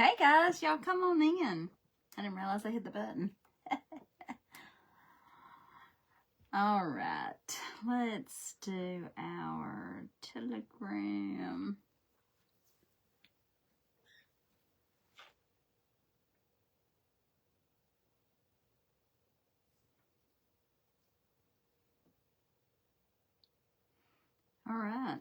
Hey guys, y'all come on in. I didn't realize I hit the button. All right, let's do our Telegram. All right.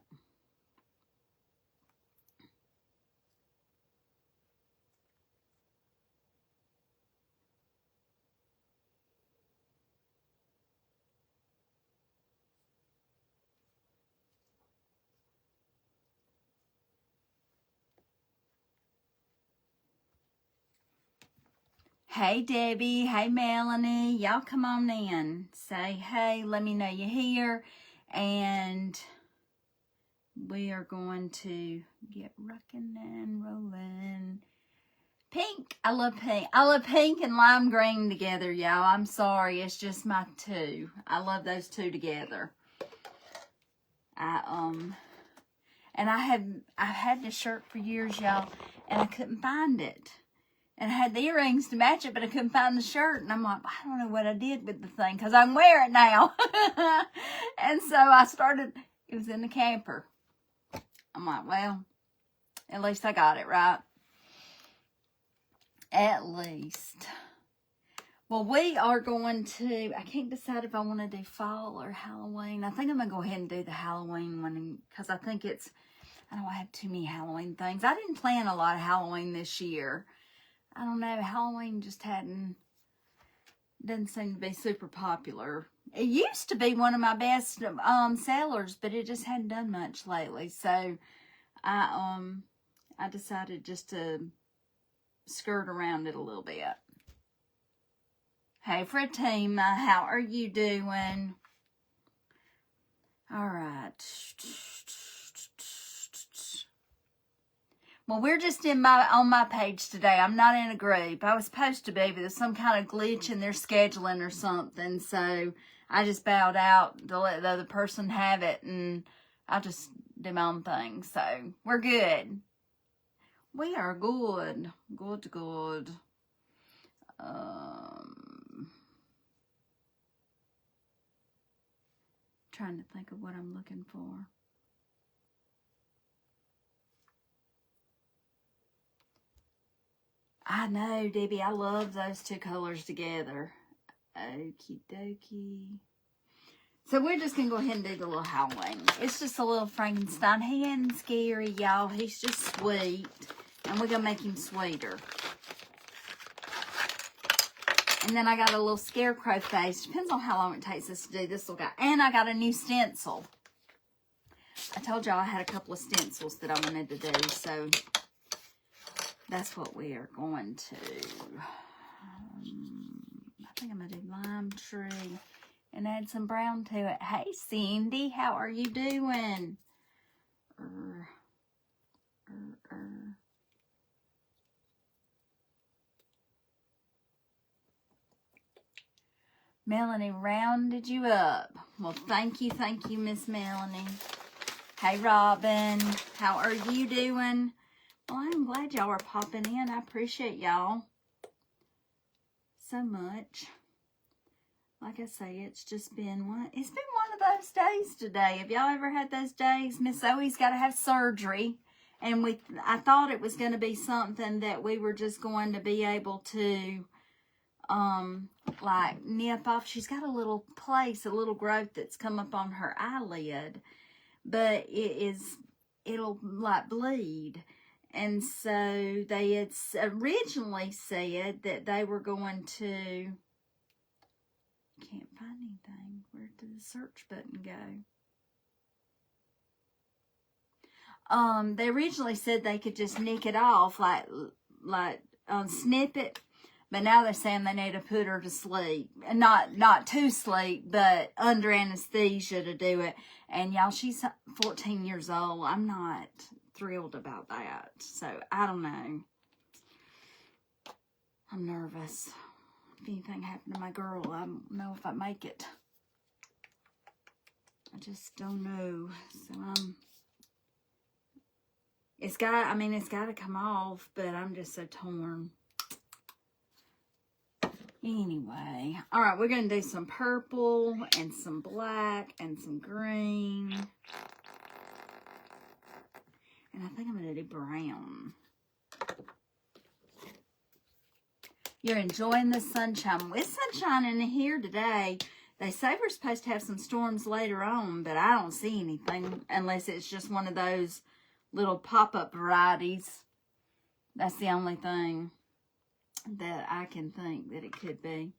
Hey Debbie, hey Melanie, y'all come on in. Say hey, let me know you're here, and we are going to get rocking and rolling. Pink, I love pink. I love pink and lime green together, y'all. I'm sorry, it's just my two. I love those two together. And I've had this shirt for years, y'all, and I couldn't find it. And I had the earrings to match it, but I couldn't find the shirt. And I'm like, I don't know what I did with the thing, because I can wear it now. And so I started, it was in the camper. I'm like, well, at least I got it, right? At least. Well, we are going to, I can't decide if I want to do fall or Halloween. I think I'm going to go ahead and do the Halloween one, because I think it's, I don't have too many Halloween things. I didn't plan a lot of Halloween this year. I don't know, Halloween just doesn't seem to be super popular. It used to be one of my best sellers, but it just hadn't done much lately. So I decided just to skirt around it a little bit. Hey Fatima, how are you doing? All right. Well, we're just on my page today. I'm not in a group. I was supposed to be, but there's some kind of glitch in their scheduling or something. So I just bowed out to let the other person have it, and I just do my own thing. So we're good. We are good. Good. Trying to think of what I'm looking for. I know, Debbie, I love those two colors together. Okie dokie. So we're just going to go ahead and do the little Halloween. It's just a little Frankenstein. He ain't scary, y'all. He's just sweet. And we're going to make him sweeter. And then I got a little scarecrow face. Depends on how long it takes us to do this little guy. And I got a new stencil. I told y'all I had a couple of stencils that I wanted to do. So that's what we are going to. I think I'm going to do lime tree and add some brown to it. Hey, Cindy, how are you doing? Melanie rounded you up. Well, thank you, Miss Melanie. Hey, Robin, how are you doing? Well, I'm glad y'all are popping in. I appreciate y'all so much. Like I say, it's just been one of those days today. Have y'all ever had those days? Miss Zoe's got to have surgery. And I thought it was going to be something that we were just going to be able to, like, nip off. She's got a little growth that's come up on her eyelid. But it'll, like, bleed. And so they had originally said that they were going to, can't find anything. Where did the search button go? They originally said they could just nick it off, like snip it. But now they're saying they need to put her to sleep. And not to sleep, but under anesthesia to do it. And y'all, she's 14 years old. I'm not thrilled about that. So, I don't know. I'm nervous. If anything happened to my girl, I don't know if I make it. I just don't know. So, It's got, I mean, it's got to come off, but I'm just so torn. Anyway, all right, we're going to do some purple and some black and some green. And I think I'm going to do brown. You're enjoying the sunshine. It's sunshine in here today. They say we're supposed to have some storms later on, but I don't see anything unless it's just one of those little pop-up varieties. That's the only thing that I can think that it could be.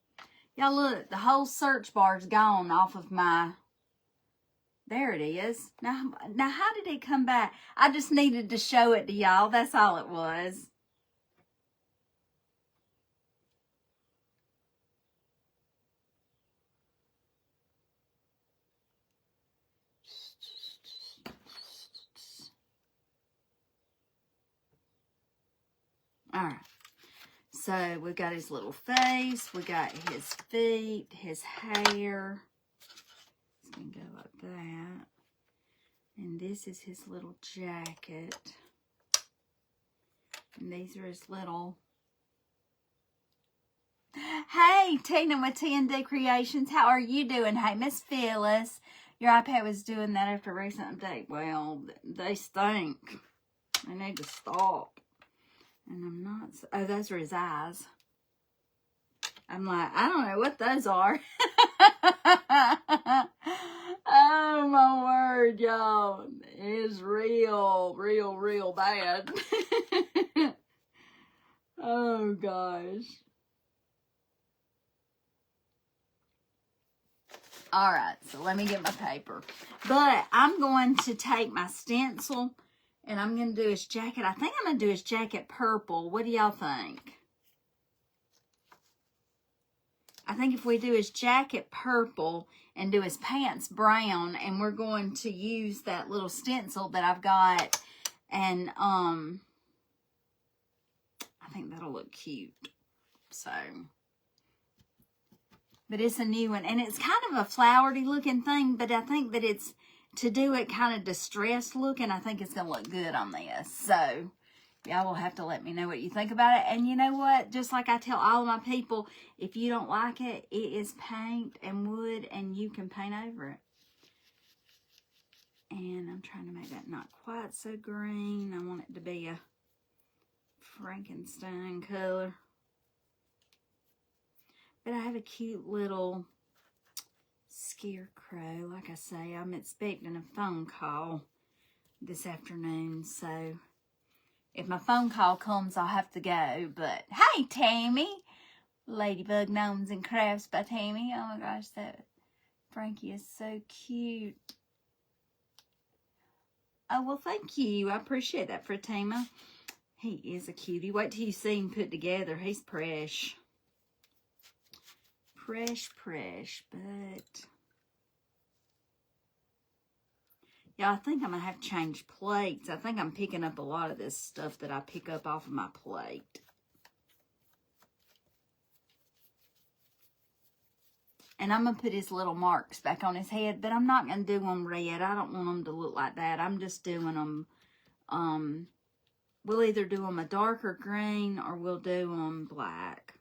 Y'all look, the whole search bar's gone off of my... There it is. Now how did it come back? I just needed to show it to y'all. That's all it was. All right. So we've got his little face. We got his feet, his hair. It's going to go like that. And this is his little jacket. And these are his little... Hey, Tina with T&D Creations. How are you doing? Hey, Miss Phyllis. Your iPad was doing that after a recent update. Well, they stink. They need to stop. And I'm not... Oh, those are his eyes. I'm like, I don't know what those are. Oh, my word, y'all. It is real bad. Oh, gosh. All right, so let me get my paper. But I'm going to take my stencil, and I'm going to do his jacket. I think I'm going to do his jacket purple. What do y'all think? I think if we do his jacket purple and do his pants brown, and we're going to use that little stencil that I've got, and I think that'll look cute. So, but it's a new one, and it's kind of a flowery looking thing, but I think that it's, to do it kind of distressed looking, I think it's going to look good on this. So, y'all will have to let me know what you think about it. And you know what? Just like I tell all of my people, if you don't like it, it is paint and wood, and you can paint over it. And I'm trying to make that not quite so green. I want it to be a Frankenstein color. But I have a cute little scarecrow. Like I say, I'm expecting a phone call this afternoon, so... If my phone call comes, I'll have to go. But, hey, Tammy. Ladybug Gnomes and Crafts by Tammy. Oh, my gosh, that Frankie is so cute. Oh, well, thank you. I appreciate that, Fatima. He is a cutie. Wait till you see him put together. He's fresh. Fresh. But... yeah, I think I'm going to have to change plates. I think I'm picking up a lot of this stuff that I pick up off of my plate. And I'm going to put his little marks back on his head, but I'm not going to do them red. I don't want them to look like that. I'm just doing them, we'll either do them a darker green or we'll do them black.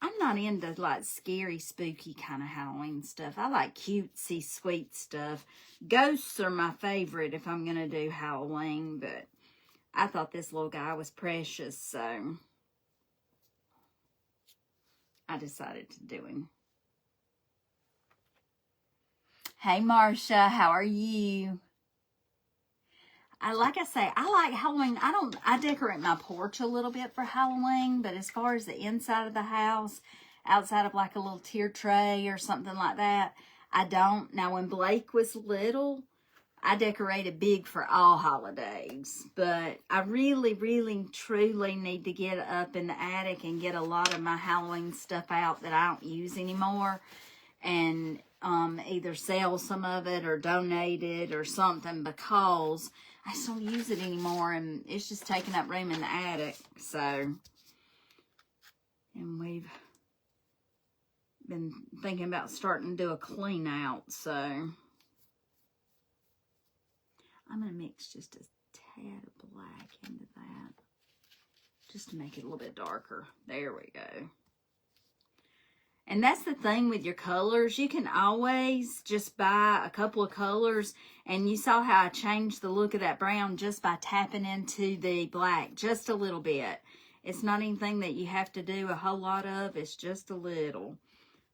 I'm not into, like, scary, spooky kind of Halloween stuff. I like cutesy, sweet stuff. Ghosts are my favorite if I'm going to do Halloween, but I thought this little guy was precious, so I decided to do him. Hey, Marcia, how are you? Like I say, I like Halloween. I decorate my porch a little bit for Halloween, but as far as the inside of the house, outside of like a little tier tray or something like that, I don't. Now, when Blake was little, I decorated big for all holidays, but I really, truly need to get up in the attic and get a lot of my Halloween stuff out that I don't use anymore, and either sell some of it or donate it or something, because I just don't use it anymore, and it's just taking up room in the attic. So, and we've been thinking about starting to do a clean out, so I'm going to mix just a tad of black into that. Just to make it a little bit darker. There we go. And that's the thing with your colors. You can always just buy a couple of colors. And you saw how I changed the look of that brown just by tapping into the black just a little bit. It's not anything that you have to do a whole lot of. It's just a little.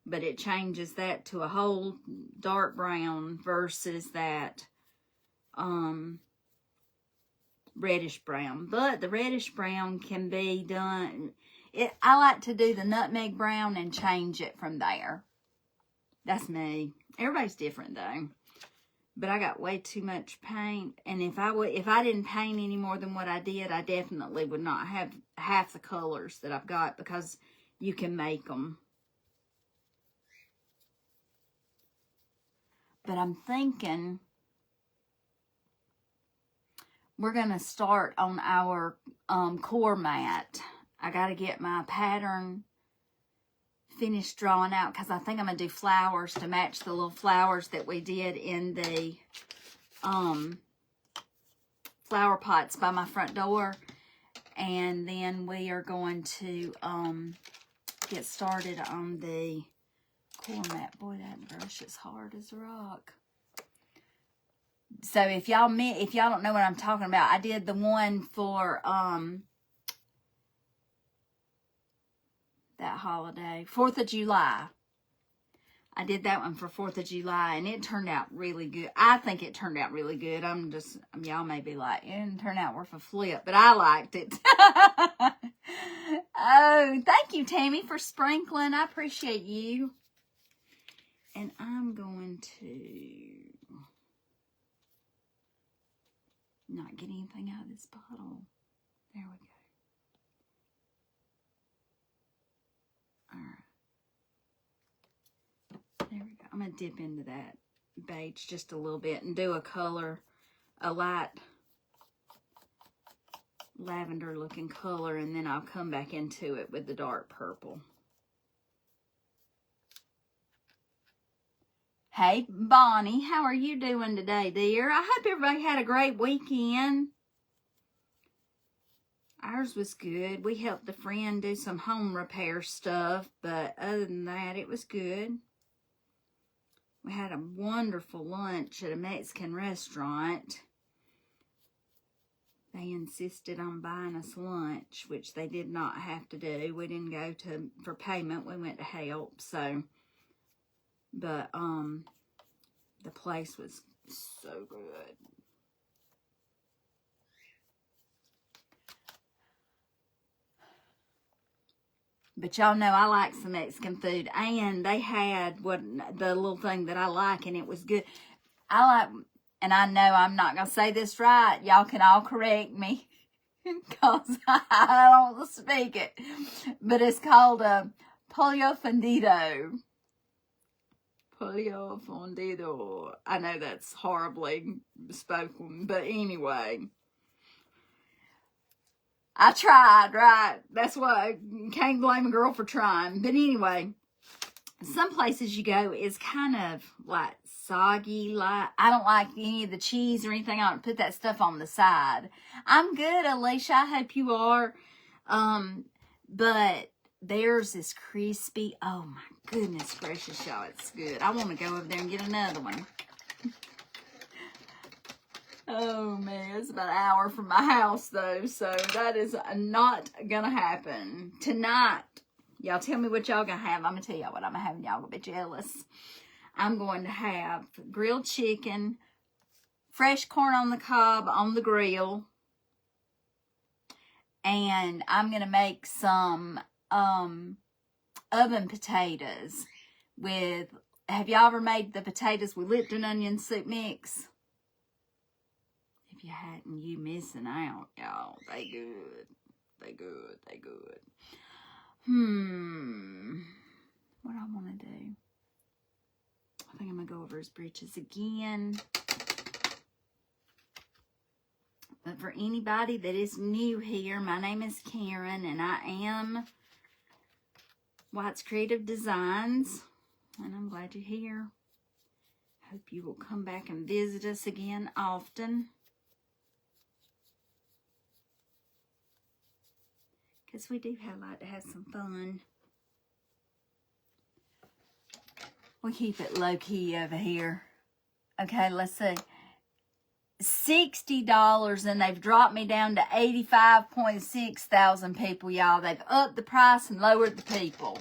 But it changes that to a whole dark brown versus that reddish brown. But the reddish brown can be done... I like to do the nutmeg brown and change it from there. That's me. Everybody's different though. But I got way too much paint. And if I didn't paint any more than what I did, I definitely would not have half the colors that I've got, because you can make them. But I'm thinking we're going to start on our core mat. I got to get my pattern finished drawing out, because I think I'm going to do flowers to match the little flowers that we did in the flower pots by my front door. And then we are going to get started on the core mat. Boy, that brush is hard as a rock. So if y'all don't know what I'm talking about, I did the one for that holiday, 4th of July. I did that one for 4th of July, and it turned out really good. I think it turned out really good. Y'all may be like, it didn't turn out worth a flip, but I liked it. Oh, thank you, Tammy, for sprinkling. I appreciate you. And I'm going to not get anything out of this bottle. There we go. All right. There we go. I'm going to dip into that beige just a little bit and do a color, a light lavender looking color, and then I'll come back into it with the dark purple. Hey, Bonnie, how are you doing today, dear? I hope everybody had a great weekend. Ours was good. We helped a friend do some home repair stuff, but other than that, it was good. We had a wonderful lunch at a Mexican restaurant. They insisted on buying us lunch, which they did not have to do. We didn't go for payment. We went to help, so... But, the place was so good. But y'all know I like some Mexican food. And they had the little thing that I like, and it was good. And I know I'm not going to say this right. Y'all can all correct me, because I don't want to speak it. But it's called pollo fundido. Pollo fundido. I know that's horribly spoken, but anyway. I tried, right? That's why you can't blame a girl for trying. But anyway, some places you go is kind of like soggy. Like, I don't like any of the cheese or anything. I don't put that stuff on the side. I'm good, Alicia. I hope you are. But theirs is crispy. Oh my goodness gracious, y'all. It's good. I want to go over there and get another one. Oh, man, it's about an hour from my house, though, so that is not gonna happen. Tonight, y'all tell me what y'all gonna have. I'm gonna tell y'all what I'm having. Y'all gonna be jealous. I'm going to have grilled chicken, fresh corn on the cob on the grill, and I'm gonna make some oven potatoes with, have y'all ever made the potatoes with Lipton onion soup mix? If you hadn't, you missing out, y'all. They good. They good. They good. What I want to do? I think I'm going to go over his breeches again. But for anybody that is new here, my name is Karen, and I am White's Creative Designs. And I'm glad you're here. Hope you will come back and visit us again often. because we do like to have some fun. We keep it low-key over here. Okay, let's see. $60, and they've dropped me down to 85.6 thousand people, y'all. They've upped the price and lowered the people.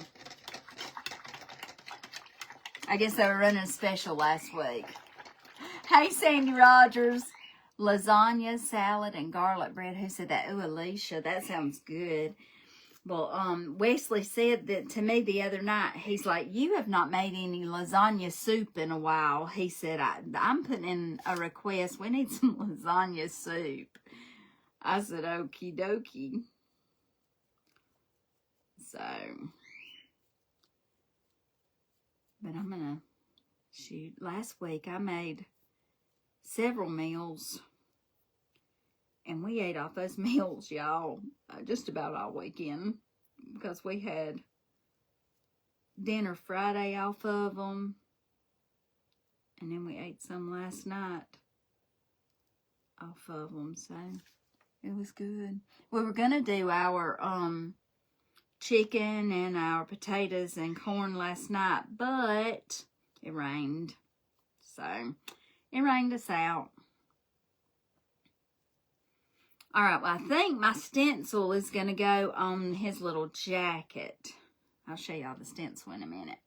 I guess they were running a special last week. Hey, Sandy Rogers. Lasagna, salad, and garlic bread. Who said that? Oh, Alicia, that sounds good. Well, Wesley said that to me the other night. He's like, you have not made any lasagna soup in a while. He said, I'm putting in a request. We need some lasagna soup. I said, okie dokie. So, but I'm going to shoot. Last week I made several meals. And we ate off those meals, y'all, just about all weekend. Because we had dinner Friday off of them. And then we ate some last night off of them. So, it was good. We were going to do our chicken and our potatoes and corn last night. But it rained. So, it rained us out. All right, well, I think my stencil is going to go on his little jacket. I'll show y'all the stencil in a minute.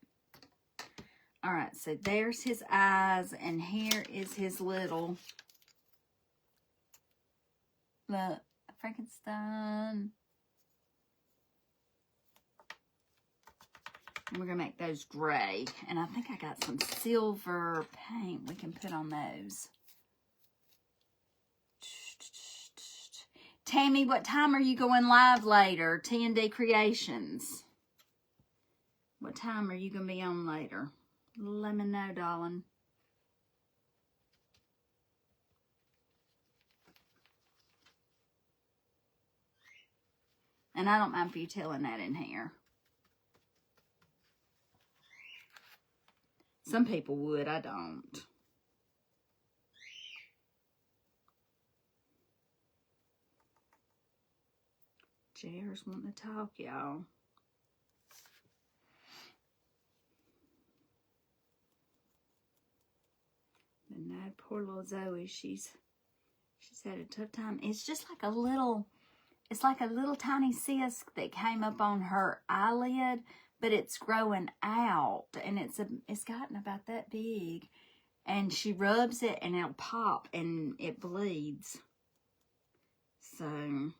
All right, so there's his eyes, and here is his little, look, Frankenstein. And we're going to make those gray. And I think I got some silver paint we can put on those. Tammy, what time are you going live later? T&D Creations. What time are you going to be on later? Let me know, darling. And I don't mind for you telling that in here. Some people would, I don't. JR's wanting to talk, y'all. But no, poor little Zoe, she's had a tough time. It's just like a little, it's like a little tiny cyst that came up on her eyelid, but it's growing out, and it's gotten about that big. And she rubs it, and it'll pop, and it bleeds. So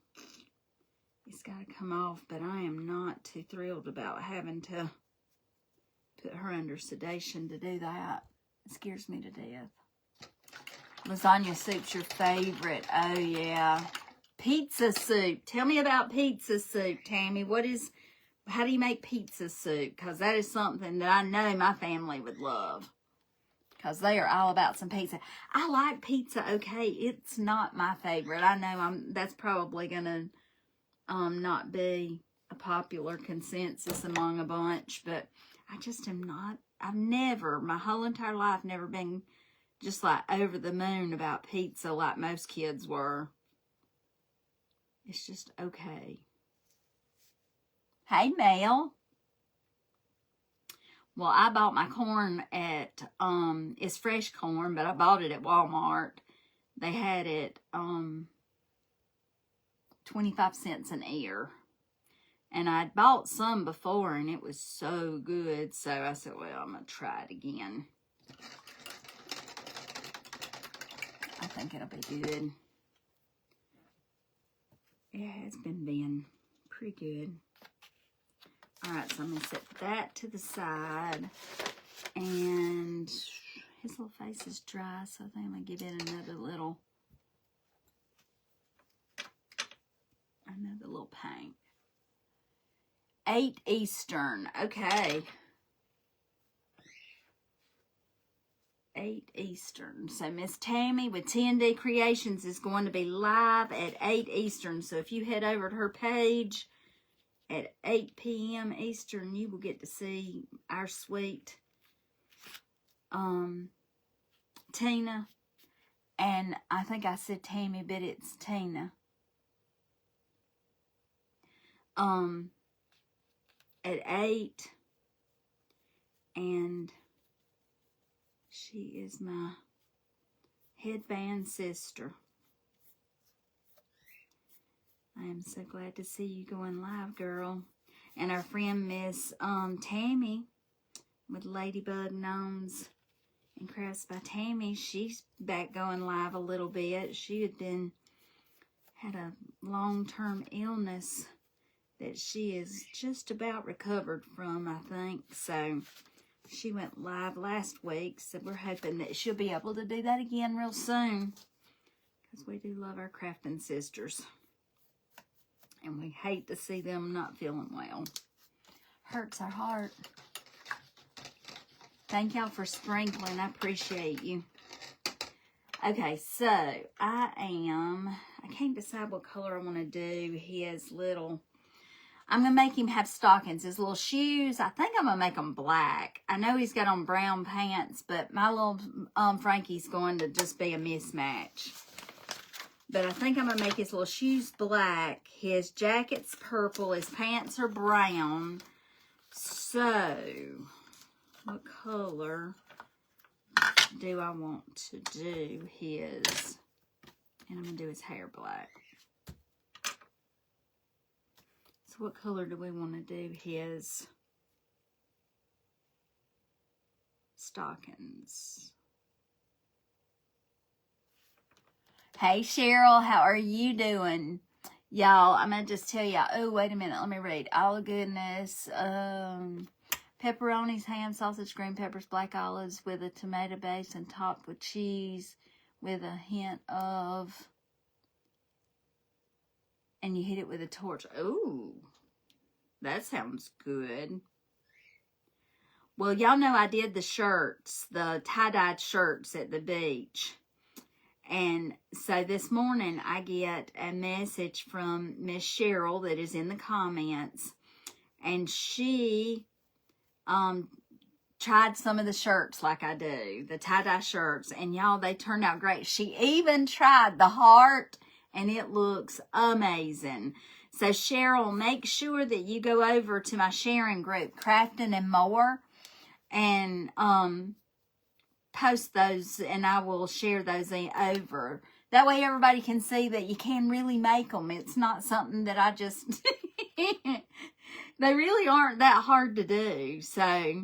it's got to come off, but I am not too thrilled about having to put her under sedation to do that. It scares me to death. Lasagna soup's your favorite. Oh, yeah. Pizza soup. Tell me about pizza soup, Tammy. How do you make pizza soup? Because that is something that I know my family would love. Because they are all about some pizza. I like pizza, okay. It's not my favorite. I know that's probably going to not be a popular consensus among a bunch, but I just am not. I've never, my whole entire life, never been just like over the moon about pizza like most kids were. It's just okay. Hey, Mel. Well, I bought my corn at, it's fresh corn, but I bought it at Walmart. They had it, 25 cents an ear. And I'd bought some before, and it was so good. So I said, well, I'm going to try it again. I think it'll be good. Yeah, it's been being pretty good. All right, so I'm going to set that to the side. And his little face is dry, so I think I'm going to give it another little paint. 8 Eastern. Okay. 8 Eastern. So Miss Tammy with T&D Creations is going to be live at 8 Eastern. So if you head over to her page at 8 p.m. Eastern, you will get to see our sweet Tina. And I think I said Tammy, but it's Tina. at 8. And she is my headband sister. I am so glad to see you going live, girl. And our friend Miss Tammy with Ladybug Gnomes and Crafts by Tammy, she's back going live a little bit. She had a long-term illness that she is just about recovered from, I think. So she went live last week, so we're hoping that she'll be able to do that again real soon, because we do love our crafting sisters. And we hate to see them not feeling well. Hurts our heart. Thank y'all for sprinkling. I appreciate you. Okay, so I can't decide what color I want to do his little. I'm going to make him have stockings. His little shoes, I think I'm going to make them black. I know he's got on brown pants, but my little Frankie's going to just be a mismatch. But I think I'm going to make his little shoes black. His jacket's purple. His pants are brown. So, what color do I want to do his? And I'm going to do his hair black. So, what color do we want to do his stockings? Hey, Cheryl, how are you doing? Y'all, I'm going to just tell y'all. Oh, wait a minute. Let me read. All the goodness. Pepperonis, ham, sausage, green peppers, black olives with a tomato base and topped with cheese with a hint of... And you hit it with a torch. Ooh, that sounds good. Well, y'all know I did the shirts, the tie-dyed shirts at the beach. And so this morning I get a message from Miss Cheryl that is in the comments. And she tried some of the shirts like I do, the tie-dye shirts. And y'all, they turned out great. She even tried the heart, and it looks amazing. So Cheryl, make sure that you go over to my sharing group, Crafting and More, and post those, and I will share those over. That way everybody can see that you can really make them. It's not something that I just... They really aren't that hard to do. So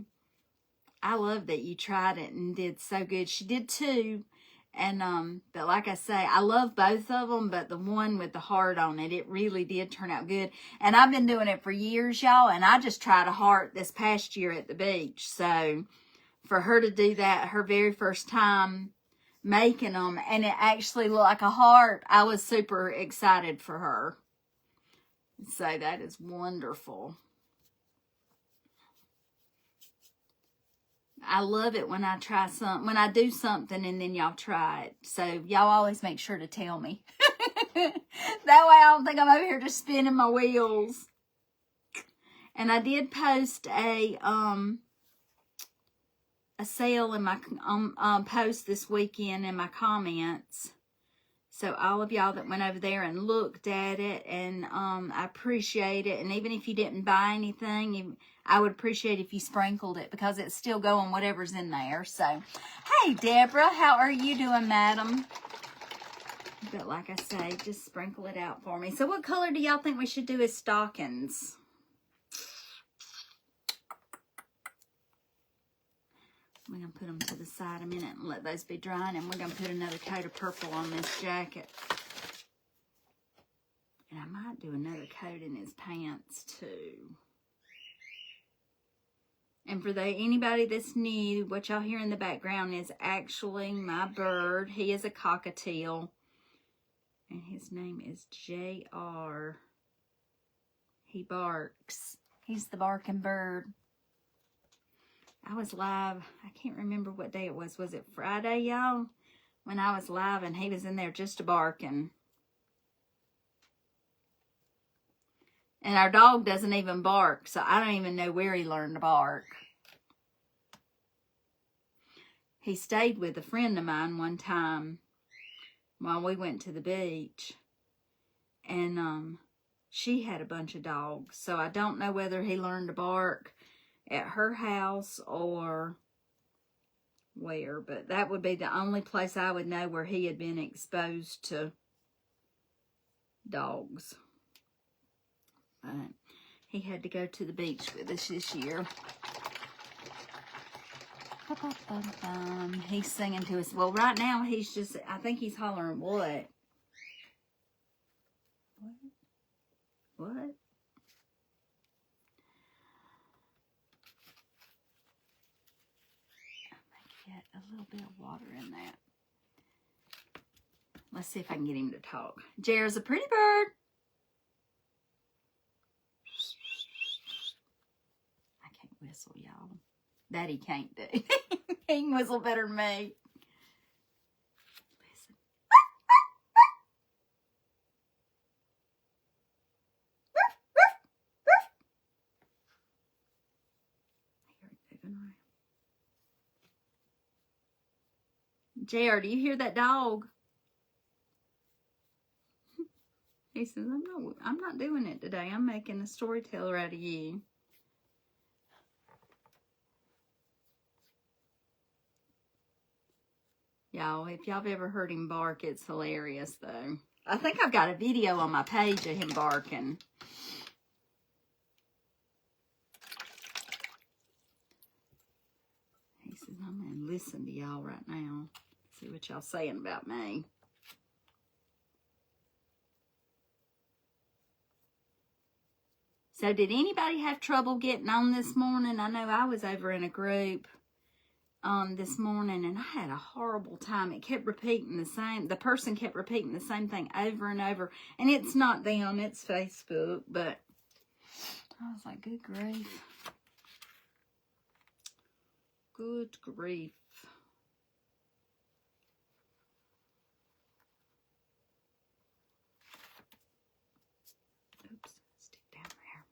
I love that you tried it and did so good. She did too. And but like I say, I love both of them, but the one with the heart on it, it really did turn out good. And I've been doing it for years, y'all, and I just tried a heart this past year at the beach. So for her to do that, her very first time making them, and it actually looked like a heart, I was super excited for her. So that is wonderful. I love it when I try something, when I do something and then y'all try it. So y'all always make sure to tell me. That way I don't think I'm over here just spinning my wheels. And I did post a sale in my post this weekend in my comments. So all of y'all that went over there and looked at it, and I appreciate it. And even if you didn't buy anything, I would appreciate if you sprinkled it, because it's still going whatever's in there. So, hey, Deborah, how are you doing, madam? But like I say, just sprinkle it out for me. So what color do y'all think we should do as stockings? We're going to put them to the side a minute and let those be drying. And we're going to put another coat of purple on this jacket. And I might do another coat in his pants too. And for anybody that's new, what y'all hear in the background is actually my bird. He is a cockatiel. And his name is JR. He barks. He's the barking bird. I was live, I can't remember what day it was. Was it Friday, y'all? When I was live and he was in there just barking. And our dog doesn't even bark, so I don't even know where he learned to bark. He stayed with a friend of mine one time while we went to the beach. And she had a bunch of dogs. So I don't know whether he learned to bark at her house or where, but that would be the only place I would know where he had been exposed to dogs. But he had to go to the beach with us this year. He's singing to us. Well, right now he's just, I think he's hollering, what? What? Get a little bit of water in that. Let's see if I can get him to talk. Jared's a pretty bird. I can't whistle, y'all. That he can't do. He can whistle better than me. Listen. Jared, do you hear that dog? He says, I'm not doing it today. I'm making a storyteller out of you. Y'all, if y'all have ever heard him bark, it's hilarious, though. I think I've got a video on my page of him barking. He says, I'm going to listen to y'all right now. See what y'all saying about me. So did anybody have trouble getting on this morning? I know I was over in a group this morning and I had a horrible time. It kept repeating the person kept repeating the same thing over and over. And it's not them, it's Facebook, but I was like, good grief. Good grief. Oops, stick down there.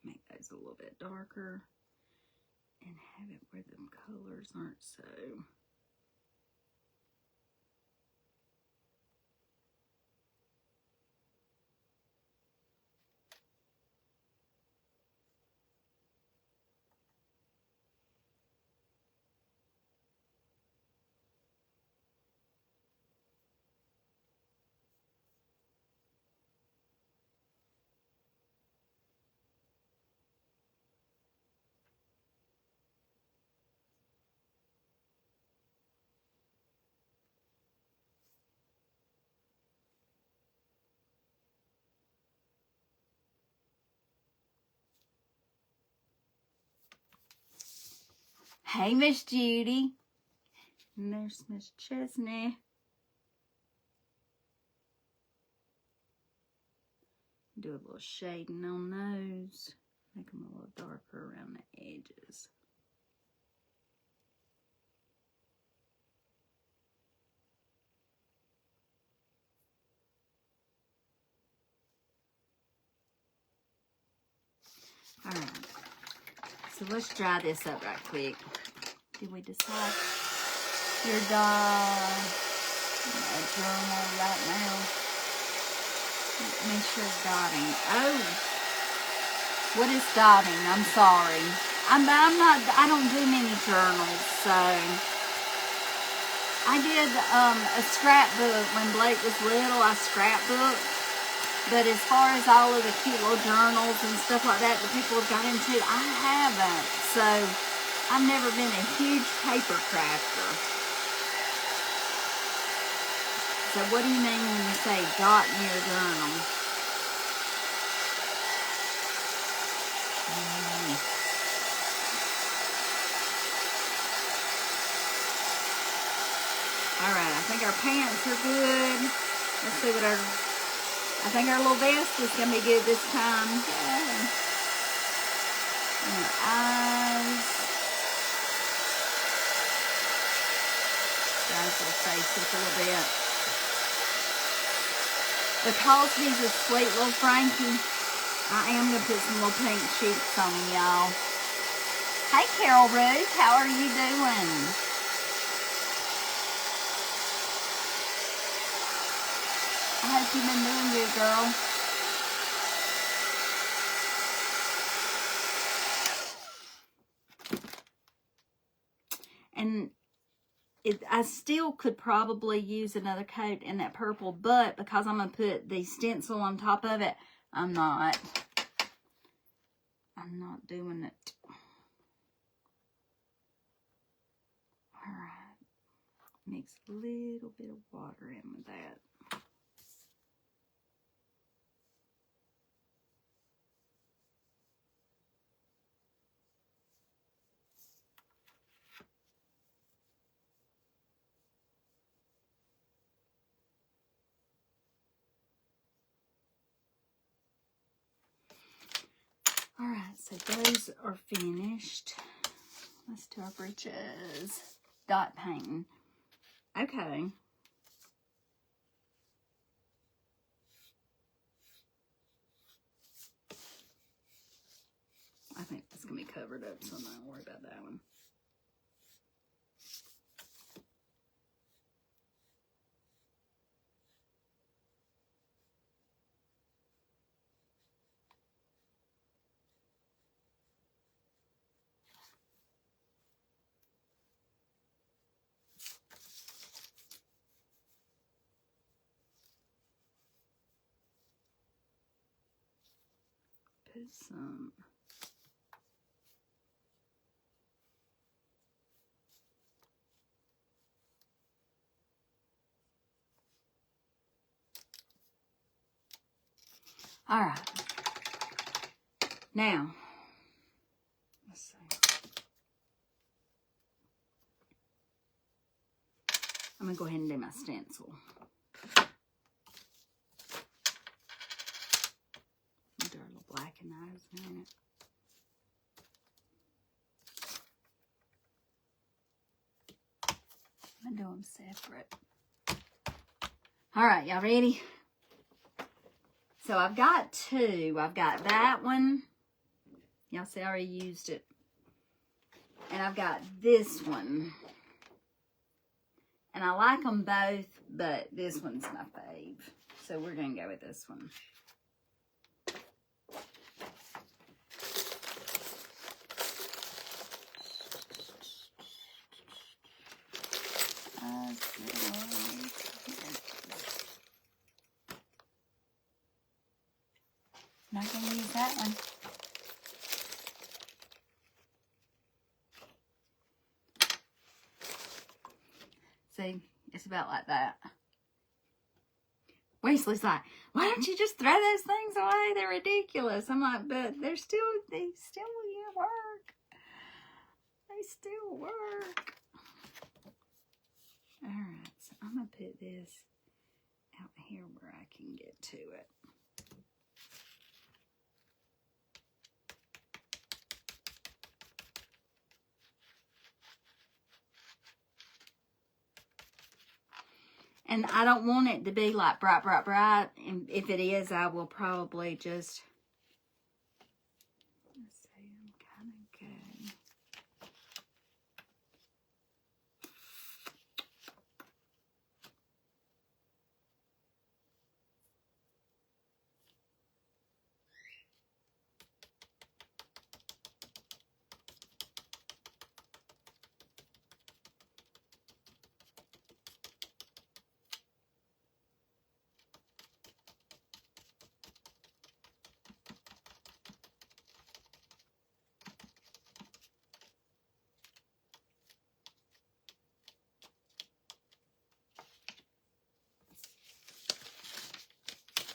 Make those a little bit darker and have it where the colors aren't so. Hey, Miss Judy. And there's Miss Chesney. Do a little shading on those. Make them a little darker around the edges. All right. So let's dry this up right quick. Did we decide? Your dog. A journal right now. Let me sure dotting. Oh. What is dotting? I'm sorry. I don't do many journals, so. I did a scrapbook when Blake was little. I scrapbooked. But as far as all of the cute little journals and stuff like that people have got into, I haven't. So, I've never been a huge paper crafter. So, what do you mean when you say dot in your journal? Alright, I think our pants are good. Let's see what I think our little vest is going to be good this time. Yeah. And our eyes. Guys will face this a little bit. Because he's a sweet little Frankie, I am going to put some little pink cheeks on him, y'all. Hey, Carol Ruth, how are you doing? I hope you've been doing good, girl. And I still could probably use another coat in that purple, but because I'm going to put the stencil on top of it, I'm not doing it. All right. Mix a little bit of water in with that. All right, so those are finished. Let's do our britches. Dot painting. Okay. I think it's going to be covered up, so I'm not going to worry about that one. Put some. All right. Now, let's see. I'm going to go ahead and do my stencil. Do our little black and eyes in a minute. I'm going to do them separate. All right, y'all ready? So I've got two. I've got that one. Y'all see I already used it. And I've got this one. And I like them both, but this one's my fave. So we're going to go with this one. Not going to use that one. See, it's about like that. Wesley's like, why don't you just throw those things away? They're ridiculous. I'm like, but they still work. They still work. All right, so I'm going to put this out here where I can get to it. And I don't want it to be like bright, bright, bright. And if it is, I will probably just, let's see, I'm kind of good.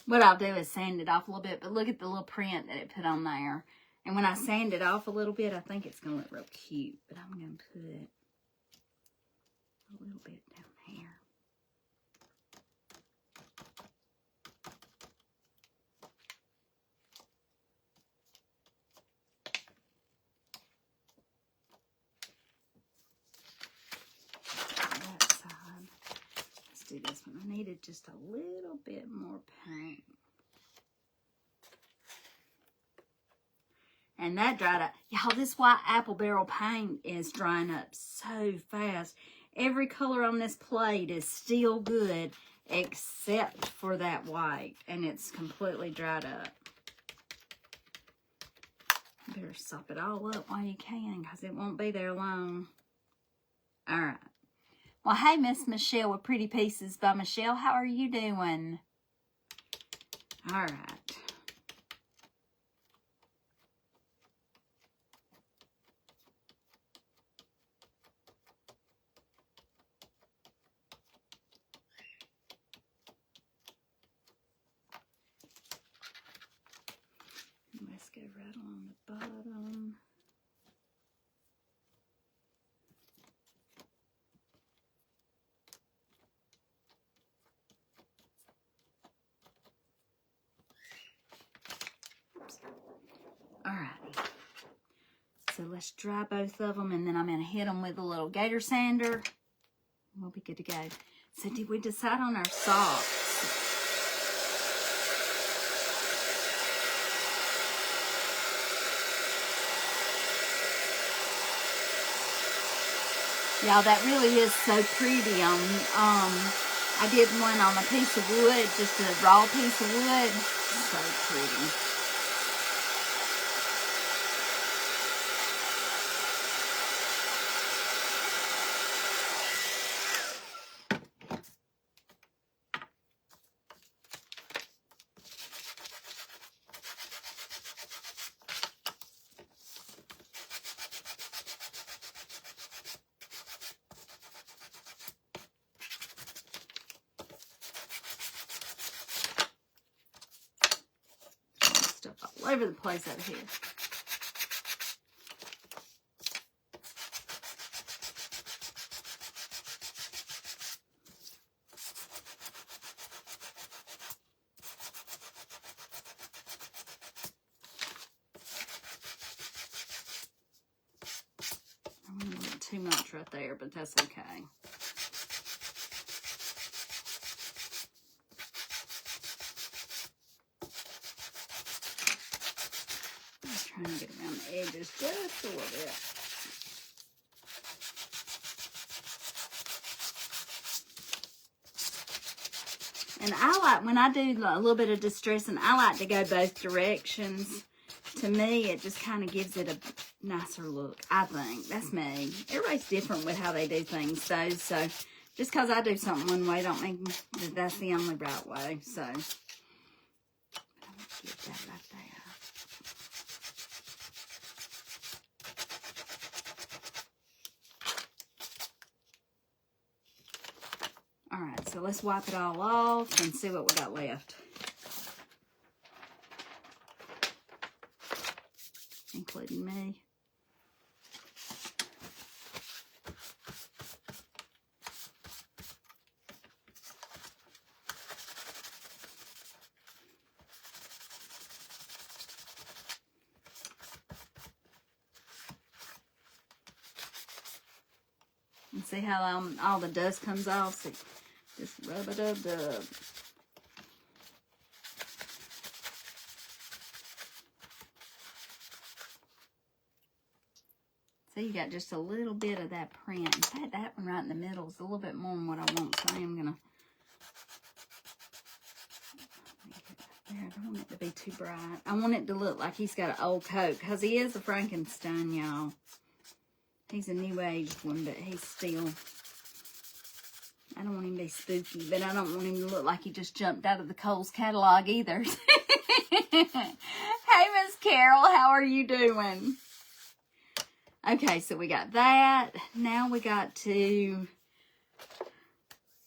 What I'll do is sand it off a little bit, but look at the little print that it put on there. And when I sand it off a little bit, I think it's going to look real cute. But I'm going to put a little bit down here. That side. Let's do this one. I needed just a little bit more paint. And that dried up. Y'all, this white apple barrel paint is drying up so fast. Every color on this plate is still good except for that white. And it's completely dried up. Better sop it all up while you can because it won't be there long. All right. Well, hey, Miss Michelle with Pretty Pieces by Michelle. How are you doing? All right. Let's go right on the bottom. All right. So let's dry both of them, and then I'm going to hit them with a little gator sander. We'll be good to go. So did we decide on our socks? Y'all, that really is so pretty. I did one on a piece of wood, just a raw piece of wood. So pretty. Stuff all over the place over here. Too much right there, but that's okay. I'm trying to get around the edges just a little bit. And I like, when I do a little bit of distressing, I like to go both directions. To me, it just kind of gives it a nicer look, I think. That's me. Everybody's different with how they do things, though. So just because I do something one way don't mean that that's the only right way. So let's get that right there. All right, so let's wipe it all off and see what we got left. Including me. And see how all the dust comes off? See, just rub it up. So you got just a little bit of that print. In fact, that one right in the middle is a little bit more than what I want, so I am going to... I don't want it to be too bright. I want it to look like he's got an old coat, because he is a Frankenstein, y'all. He's a new aged one, but he's still... I don't want him to be spooky, but I don't want him to look like he just jumped out of the Kohl's catalog either. Hey, Miss Carol, how are you doing? Okay, so we got that. Now we got to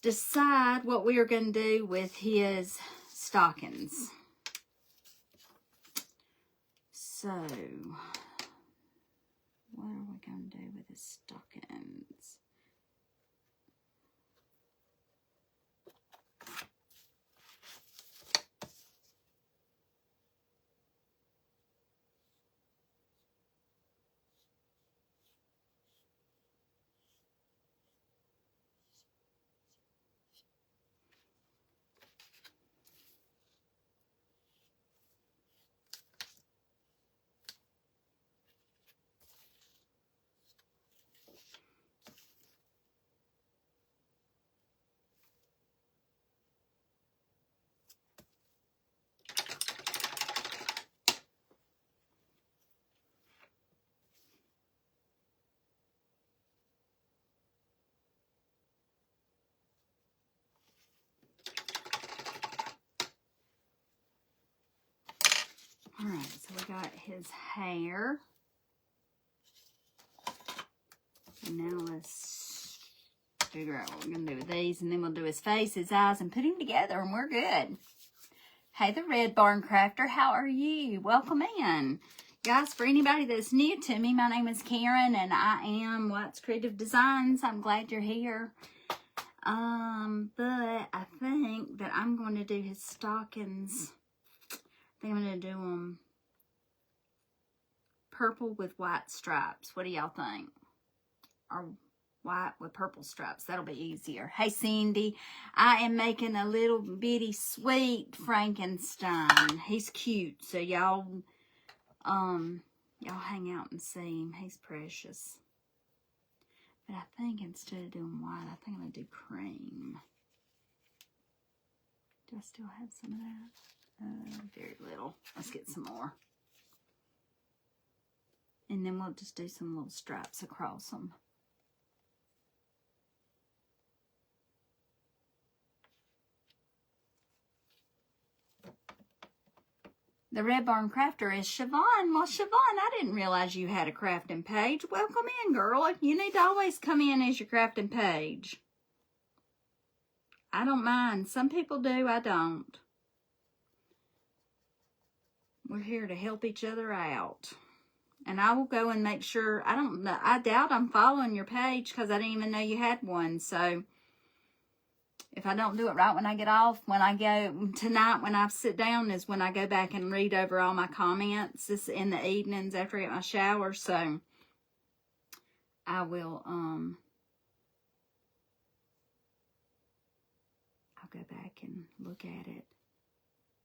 decide what we are going to do with his stockings. So, what are we going to do with his stockings? All right, so we got his hair. And now let's figure out what we're going to do with these. And then we'll do his face, his eyes, and put him together, and we're good. Hey, the Red Barn Crafter, how are you? Welcome in. Guys, for anybody that's new to me, my name is Karen, and I am White's Creative Designs. I'm glad you're here. But I think that I'm going to do his stockings. I think I'm going to do them purple with white stripes. What do y'all think? Or white with purple stripes. That'll be easier. Hey, Cindy. I am making a little bitty sweet Frankenstein. He's cute. So y'all hang out and see him. He's precious. But I think instead of doing white, I think I'm going to do cream. Do I still have some of that? Very little. Let's get some more. And then we'll just do some little stripes across them. The Red Barn Crafter is Siobhan. Well, Siobhan, I didn't realize you had a crafting page. Welcome in, girl. You need to always come in as your crafting page. I don't mind. Some people do. I don't. We're here to help each other out. And I will go and make sure. I doubt I'm following your page because I didn't even know you had one. So if I don't do it right when I get off, when I go tonight, when I sit down is when I go back and read over all my comments. This in the evenings after I get my shower. So I will, I'll go back and look at it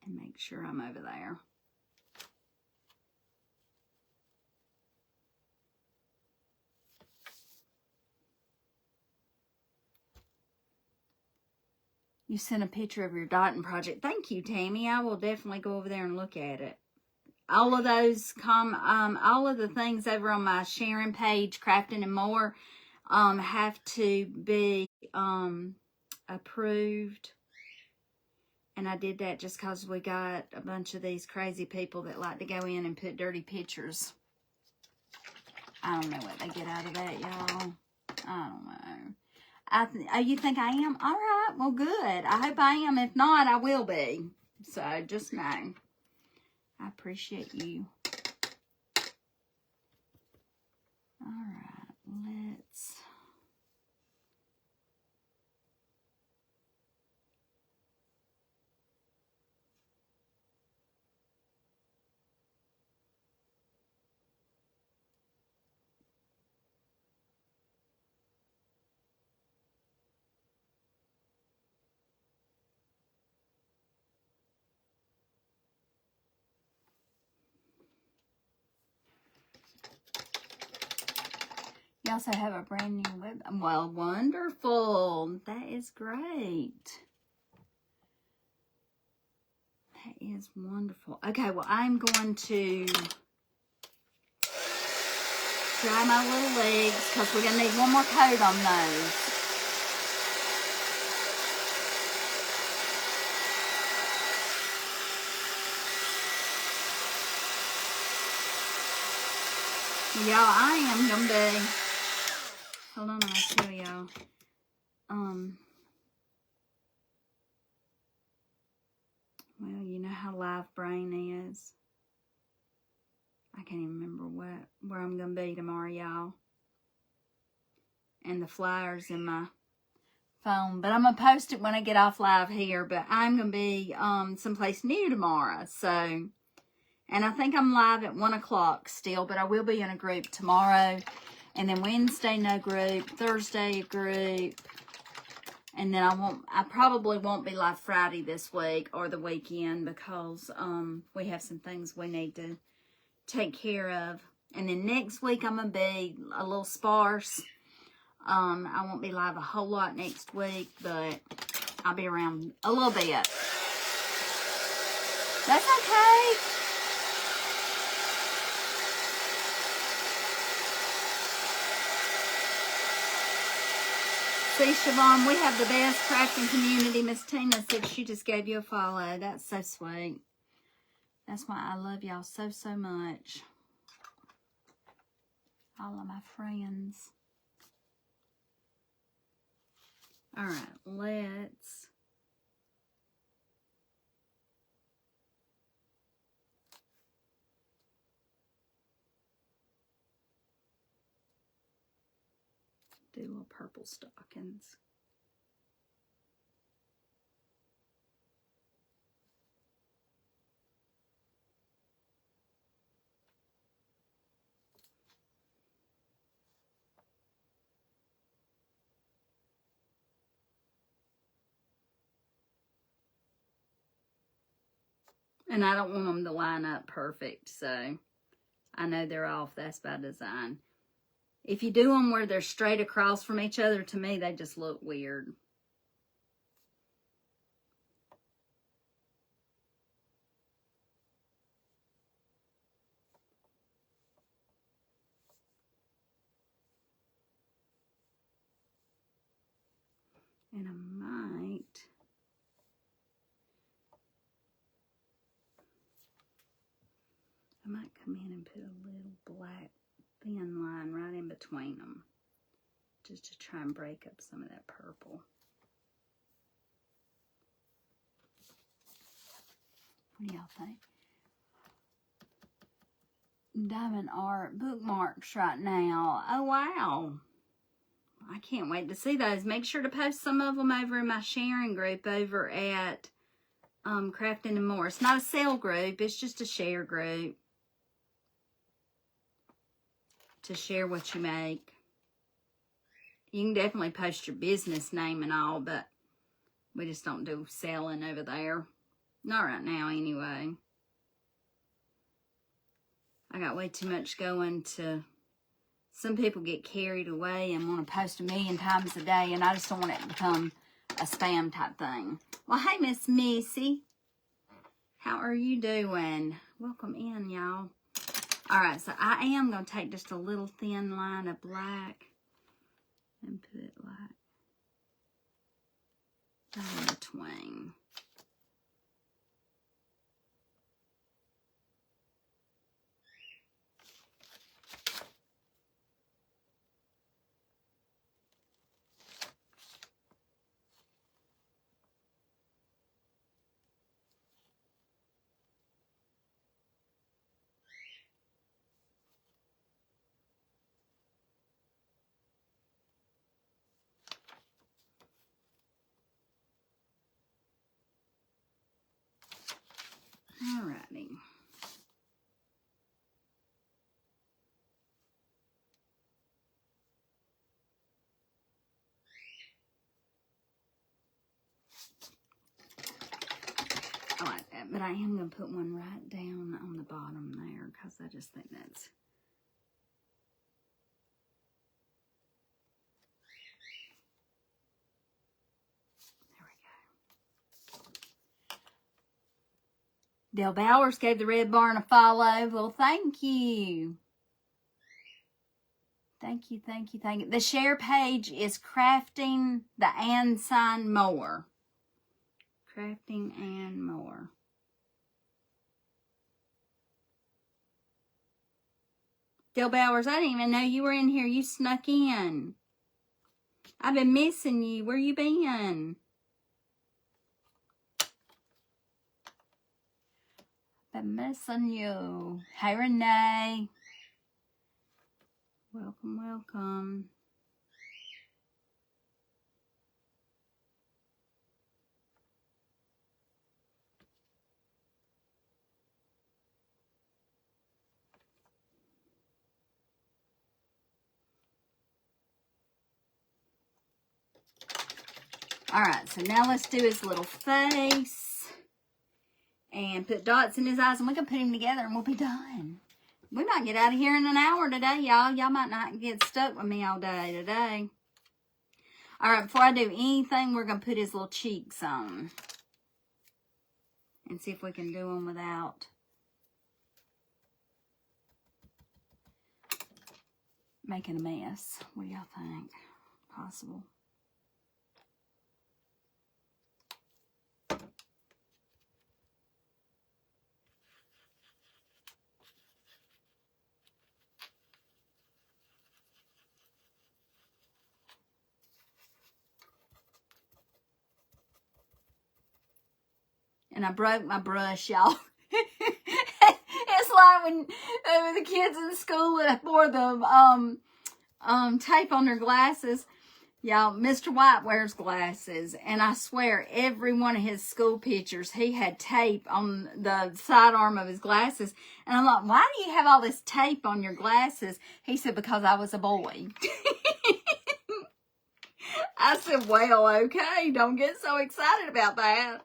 and make sure I'm over there. You sent a picture of your dotting project. Thank you, Tammy. I will definitely go over there and look at it. All of those all of the things over on my sharing page, Crafting and More, have to be approved. And I did that just because we got a bunch of these crazy people that like to go in and put dirty pictures. I don't know what they get out of that, y'all. I don't know. You think I am? All right, well, good. I hope I am. If not, I will be. So, just know. I appreciate you. All right, let's... You also have a brand new web. Well, wonderful. That is great. That is wonderful. Okay, well, I'm going to dry my little legs because we're going to need one more coat on those. Y'all, I am going to be... Hold on, I'll show y'all. Well, you know how Live Brain is. I can't even remember where I'm going to be tomorrow, y'all. And the flyer's in my phone. But I'm going to post it when I get off live here. But I'm going to be someplace new tomorrow. So, and I think I'm live at 1 o'clock still. But I will be in a group tomorrow. And then Wednesday, no group. Thursday, group. And then I probably won't be live Friday this week or the weekend because we have some things we need to take care of. And then next week I'm going to be a little sparse. I won't be live a whole lot next week, but I'll be around a little bit. That's okay. See, Siobhan, we have the best crafting community. Miss Tina said she just gave you a follow. That's so sweet. That's why I love y'all so, so much. All of my friends. All right, let's do little purple stockings. And I don't want them to line up perfect, so I know they're off. That's by design. If you do them where they're straight across from each other, to me, they just look weird. And I might come in and put a little black thin line right in between them, just to try and break up some of that purple. What do y'all think? Diamond art bookmarks right now. Oh, wow. I can't wait to see those. Make sure to post some of them over in my sharing group over at Crafting and More. It's not a sale group. It's just a share group to share what you make. You can definitely post your business name and all, but we just don't do selling over there. Not right now, anyway. I got way too much going to... Some people get carried away and want to post 1,000,000 times a day, and I just don't want it to become a spam type thing. Well, hey, Miss Missy. How are you doing? Welcome in, y'all. All right, so I am going to take just a little thin line of black and put it like in between. All righty. I like that, but I am going to put one right down on the bottom there because I just think that's... Dale Bowers gave the Red Barn a follow. Well, thank you. Thank you, thank you, thank you. The share page is Crafting the and Sign More. Crafting and More. Dale Bowers, I didn't even know you were in here. You snuck in. I've been missing you. Where you been? Been missing you. Hey, Renee. Welcome, welcome. All right, so now let's do his little face and put dots in his eyes, and we can put him together and we'll be done. We might get out of here in an hour today, y'all. Y'all might not get stuck with me all day today. All right, before I do anything, we're going to put his little cheeks on and see if we can do them without making a mess. What do y'all think? Possible? and I broke my brush, y'all. It's like when the kids in school that wore the tape on their glasses. Y'all, Mr. White wears glasses, and I swear every one of his school pictures, he had tape on the sidearm of his glasses. And I'm like, why do you have all this tape on your glasses? He said, because I was a boy. I said, well, okay, don't get so excited about that.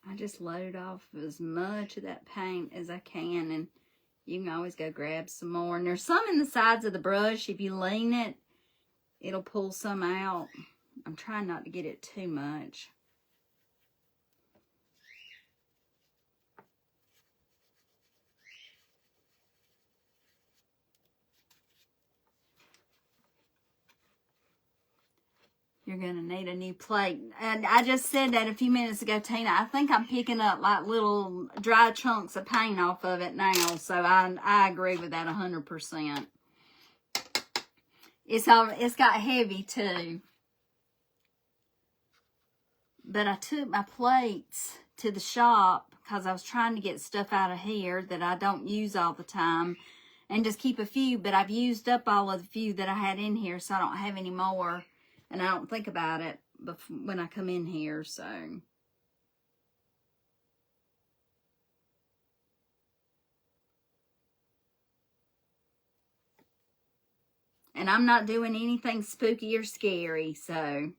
I just load off as much of that paint as I can, and you can always go grab some more. And there's some in the sides of the brush. If you lean it, it'll pull some out. I'm trying not to get it too much. You're going to need a new plate. And I just said that a few minutes ago, Tina. I think I'm picking up like little dry chunks of paint off of it now. So I agree with that 100%. It's got heavy too. But I took my plates to the shop because I was trying to get stuff out of here that I don't use all the time and just keep a few. But I've used up all of the few that I had in here, so I don't have any more. And I don't think about it when I come in here, so. And I'm not doing anything spooky or scary, so.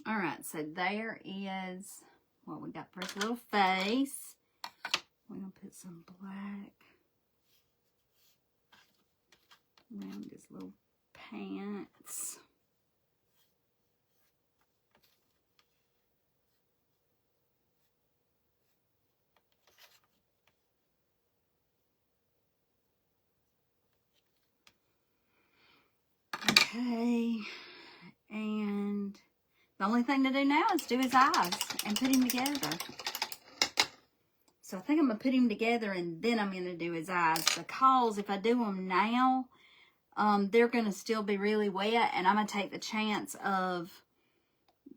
All right, so there is what we got for his little face. We're going to put some black around his little pants. Okay, and the only thing to do now is do his eyes and put him together. So I think I'm going to put him together and then I'm going to do his eyes, because if I do them now, they're going to still be really wet, and I'm going to take the chance of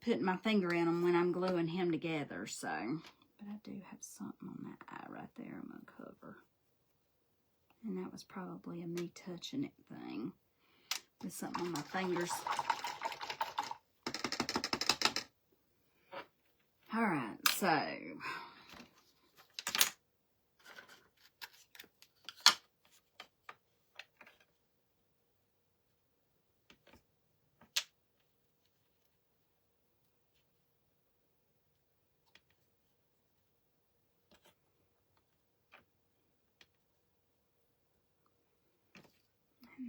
putting my finger in them when I'm gluing him together. So, but I do have something on that eye right there I'm going to cover. And that was probably a me touching it thing. With something on my fingers. All right, so and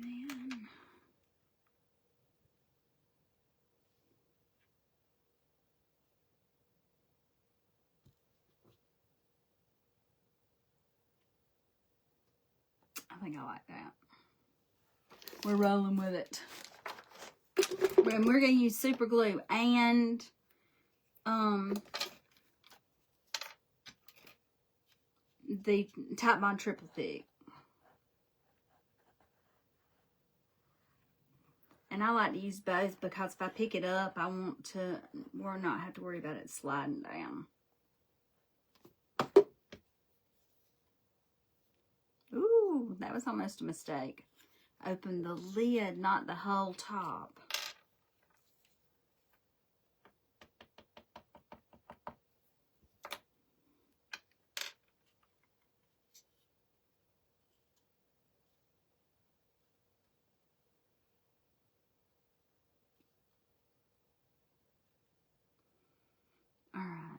then I think I like that. We're rolling with it. And we're going to use super glue and the Type Bond Triple Thick. And I like to use both because if I pick it up, I want to not have to worry about it sliding down. Ooh, that was almost a mistake. Open the lid, not the whole top. All right,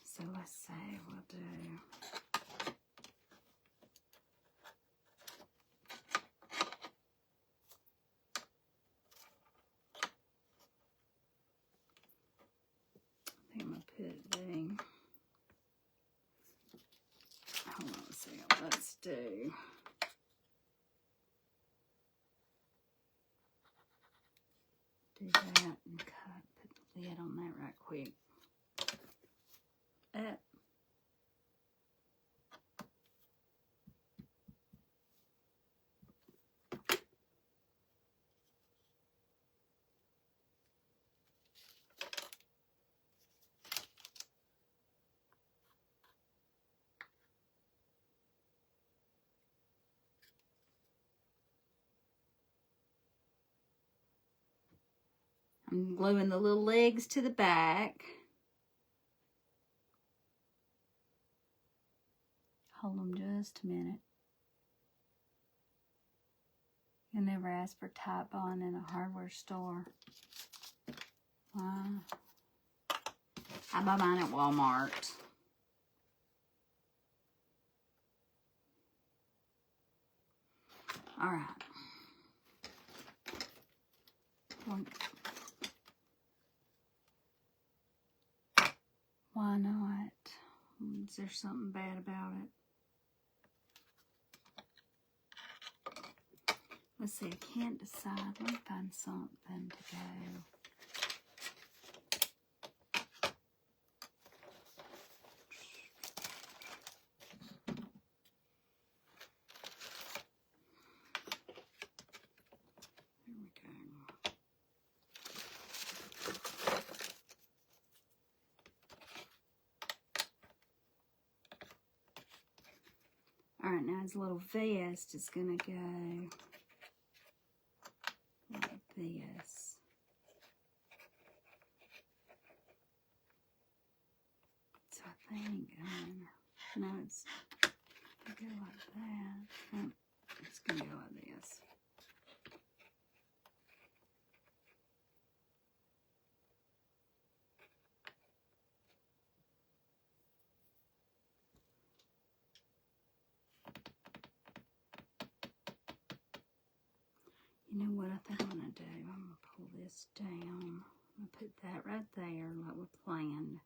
so let's say we'll do... I think I'm going to put the... Hold on a second, let's do... Do that and cut, put the lid on that right quick. I'm gluing the little legs to the back. Hold them just a minute. You'll never ask for Type Bond in a hardware store. I buy mine at Walmart. All right. Why not? Is there something bad about it? Let's see, I can't decide. Let me find something to go. There we go. All right, now his little vest is going to go like this. So I think, no, it's going to go like that. Oh, it's going to go like this. You know what I think I'm going to do? I'm going to pull this down. I'm going to put that right there like we planned.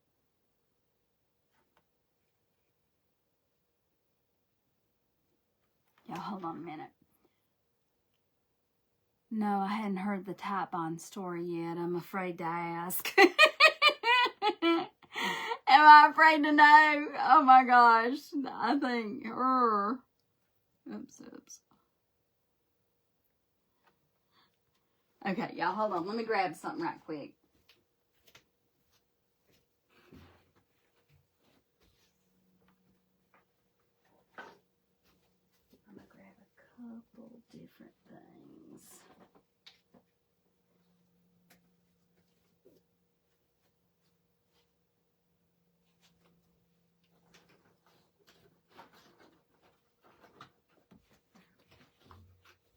Y'all, hold on a minute. No, I hadn't heard the Type Bond story yet. I'm afraid to ask. Am I afraid to know? Oh my gosh. I think, oops. Okay, y'all, hold on. Let me grab something right quick. I'm going to grab a couple different things.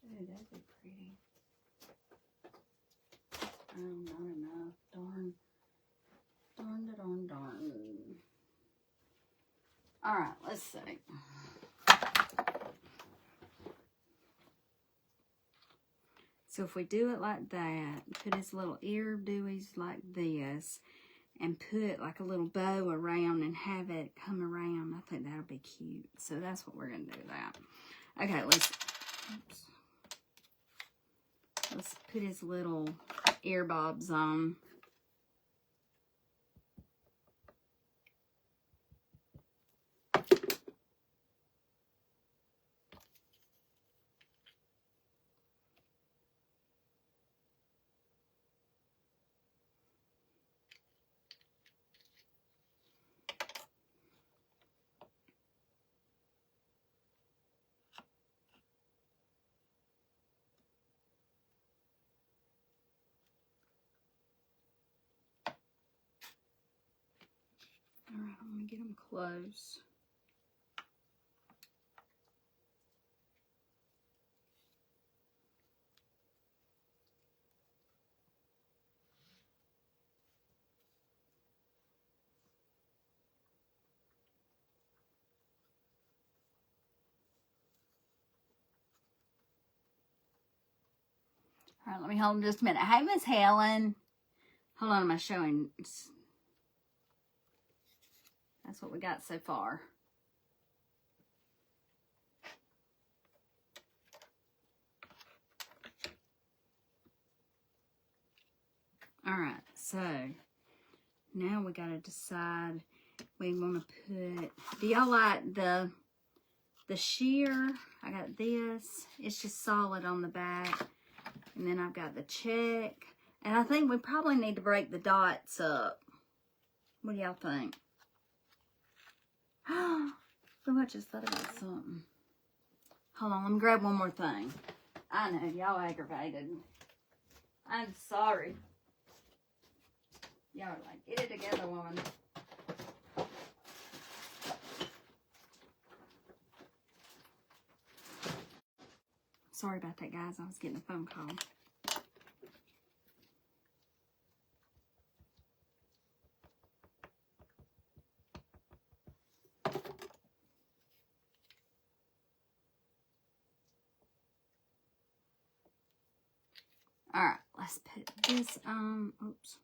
Ooh, that'd be pretty. Not enough. Darn. All right, let's see. So if we do it like that, put his little ear dewies like this, and put like a little bow around and have it come around, I think that'll be cute. So that's what we're going to do with that. Okay, let's put his little ear bobs on. right, I'm going to get them close. All right, let me hold them just a minute. Hey, Miss Helen. Hold on, I'm showing. That's what we got so far. All right, so now we got to decide. We want to put, do y'all like the sheer? I got this. It's just solid on the back. And then I've got the check. And I think we probably need to break the dots up. What do y'all think? Oh, I just thought about something. Hold on, let me grab one more thing. I know, y'all aggravated. I'm sorry. Y'all are like, get it together, woman. Sorry about that, guys. I was getting a phone call. All right, let's put this on. Oops.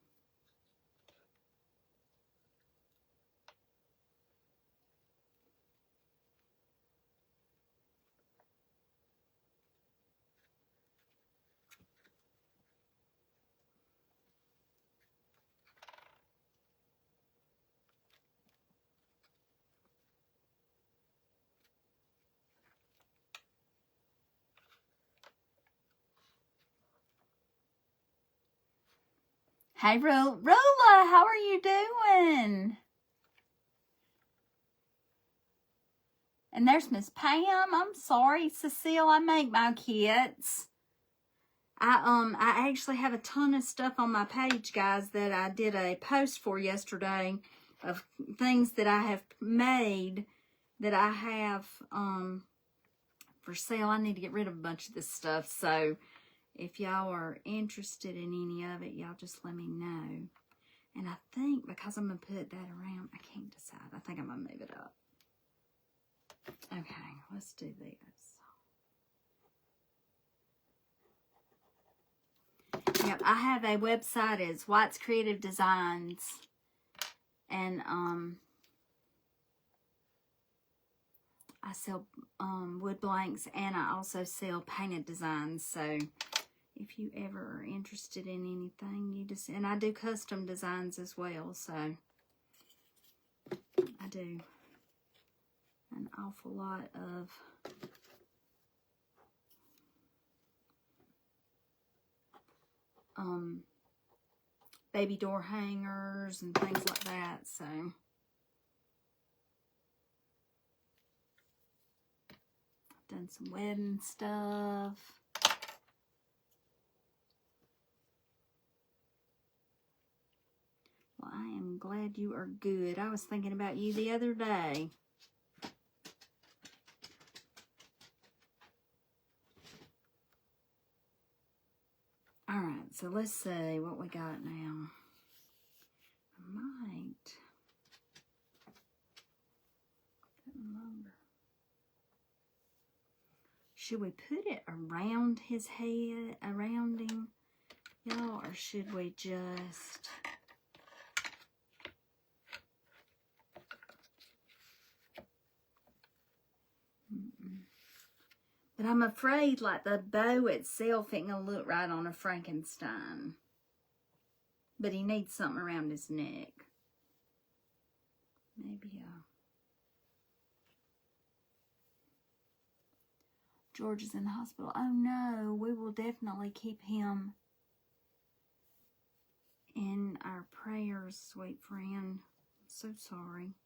Hey, Rolla, how are you doing? And there's Miss Pam. I'm sorry, Cecile. I make my kits. I actually have a ton of stuff on my page, guys, that I did a post for yesterday of things that I have made that I have for sale. I need to get rid of a bunch of this stuff. So if y'all are interested in any of it, y'all just let me know. And I think because I'm going to put that around, I can't decide. I think I'm going to move it up. Okay, let's do this. Yep, I have a website. It's White's Creative Designs. And I sell wood blanks, and I also sell painted designs. So if you ever are interested in anything, you just, and I do custom designs as well. So I do an awful lot of baby door hangers and things like that. So I've done some wedding stuff. Well, I am glad you are good. I was thinking about you the other day. All right, so let's see what we got now. I might put longer. Should we put it around his head, around him, y'all, or should we just... But I'm afraid, like, the bow itself ain't gonna look right on a Frankenstein. But he needs something around his neck. Maybe George is in the hospital. Oh no, we will definitely keep him in our prayers, sweet friend. I'm so sorry.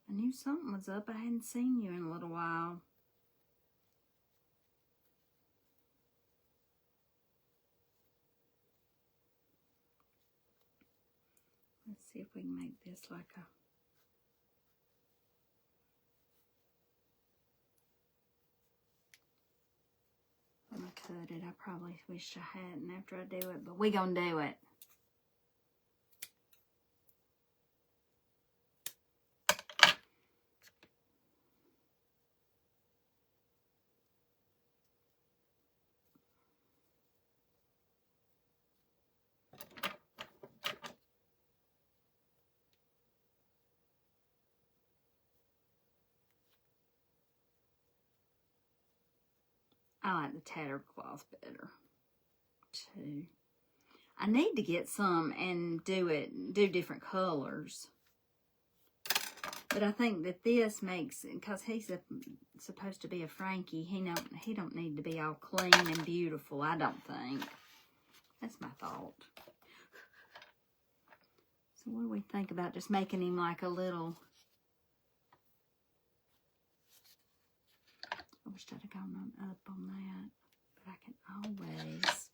I knew something was up. I hadn't seen you in a little while. See if we can make this like a... I'm gonna cut it. I probably wish I hadn't after I do it, but we gonna do it. I like the tattered cloth better, too. I need to get some and do different colors. But I think that this makes, because he's supposed to be a Frankie, he don't need to be all clean and beautiful, I don't think. That's my thought. So what do we think about just making him like a little... I wish I'd have gone up on that, but I can always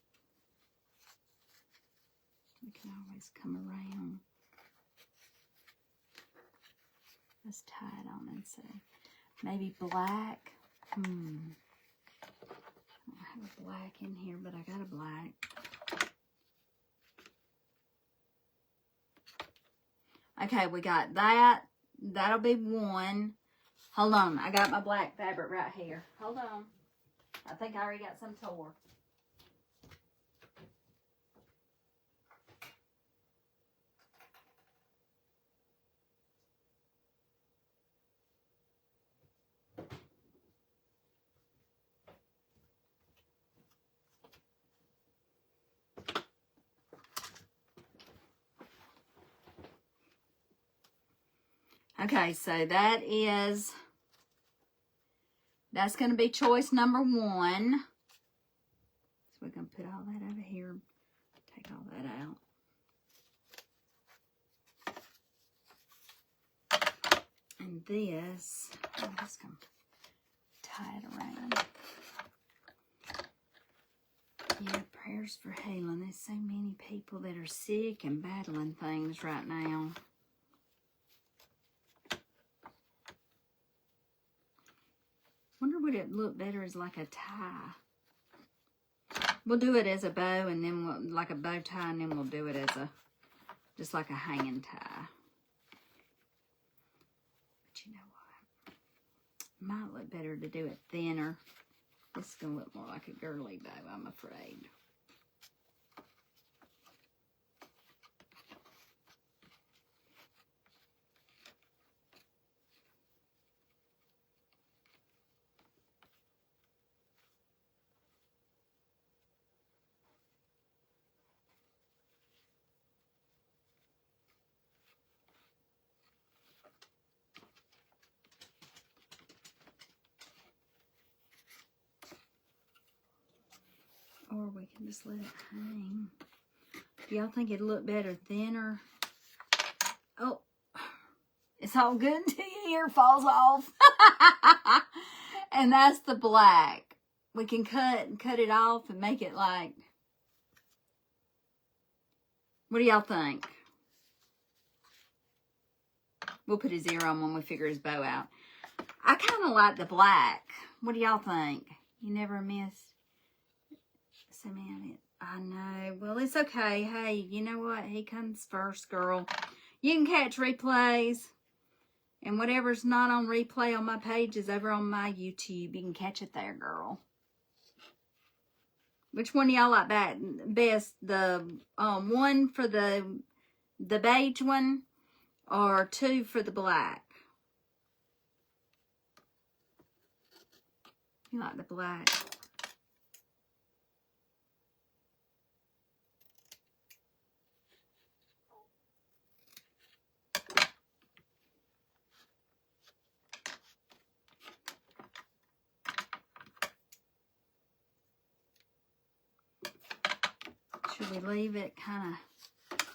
come around. Let's tie it on and see. Maybe black. I don't have a black in here, but I got a black. Okay, we got that. That'll be one. Hold on, I got my black fabric right here. Hold on. I think I already got some tore. Okay, so that's going to be choice number 1. So we're going to put all that over here, take all that out. And this, I'm just going to tie it around. Yeah, prayers for healing. There's so many people that are sick and battling things right now. Wonder would it look better as like a tie. We'll do it as a bow, and then we'll, like a bow tie, and then we'll do it as just like a hanging tie. But you know what? Might look better to do it thinner. This is gonna look more like a girly bow, I'm afraid. Or we can just let it hang. Do y'all think it'd look better thinner? Oh, it's all good until your ear falls off. And that's the black. We can cut it off and make it like... What do y'all think? We'll put his ear on when we figure his bow out. I kind of like the black. What do y'all think? You never miss... I know. Well, it's okay. Hey, you know what? He comes first, girl. You can catch replays. And whatever's not on replay on my page is over on my YouTube. You can catch it there, girl. Which one do y'all like best? The one for the beige one, or 2 for the black? You like the black? Should we leave it kind of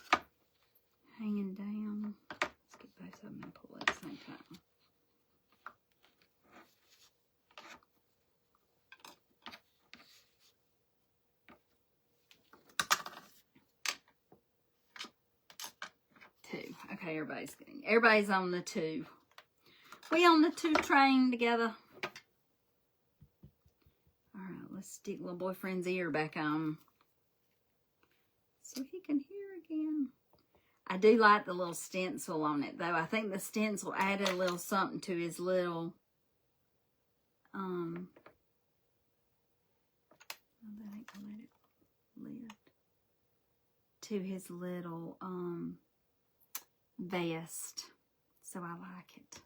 hanging down? Let's get both of them and pull at the same time. everybody's on the 2. We on the 2 train together. All right, let's stick little boyfriend's ear back on so he can hear again. I do like the little stencil on it, though. I think the stencil added a little something to his little, that ain't gonna let it lift. To his little, vest. So I like it.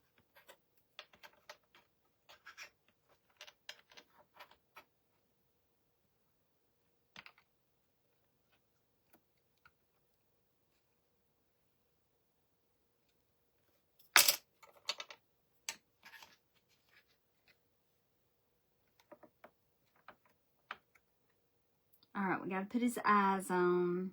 All right, we got to put his eyes on.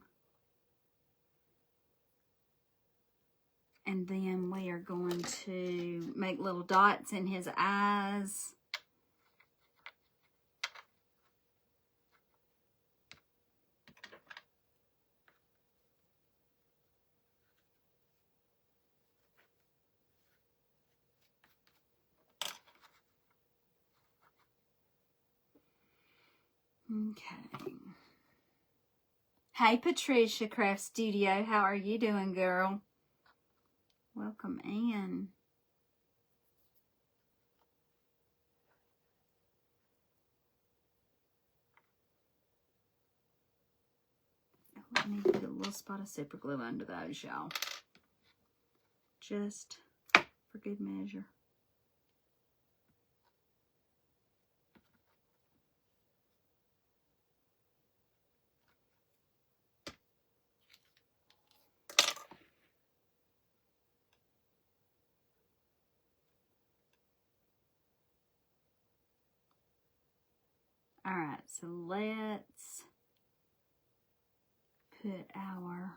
And then we are going to make little dots in his eyes. Okay. Hey, Patricia Craft Studio. How are you doing, girl? Welcome in. Let me put a little spot of super glue under those, y'all. Just for good measure. All right, so let's put our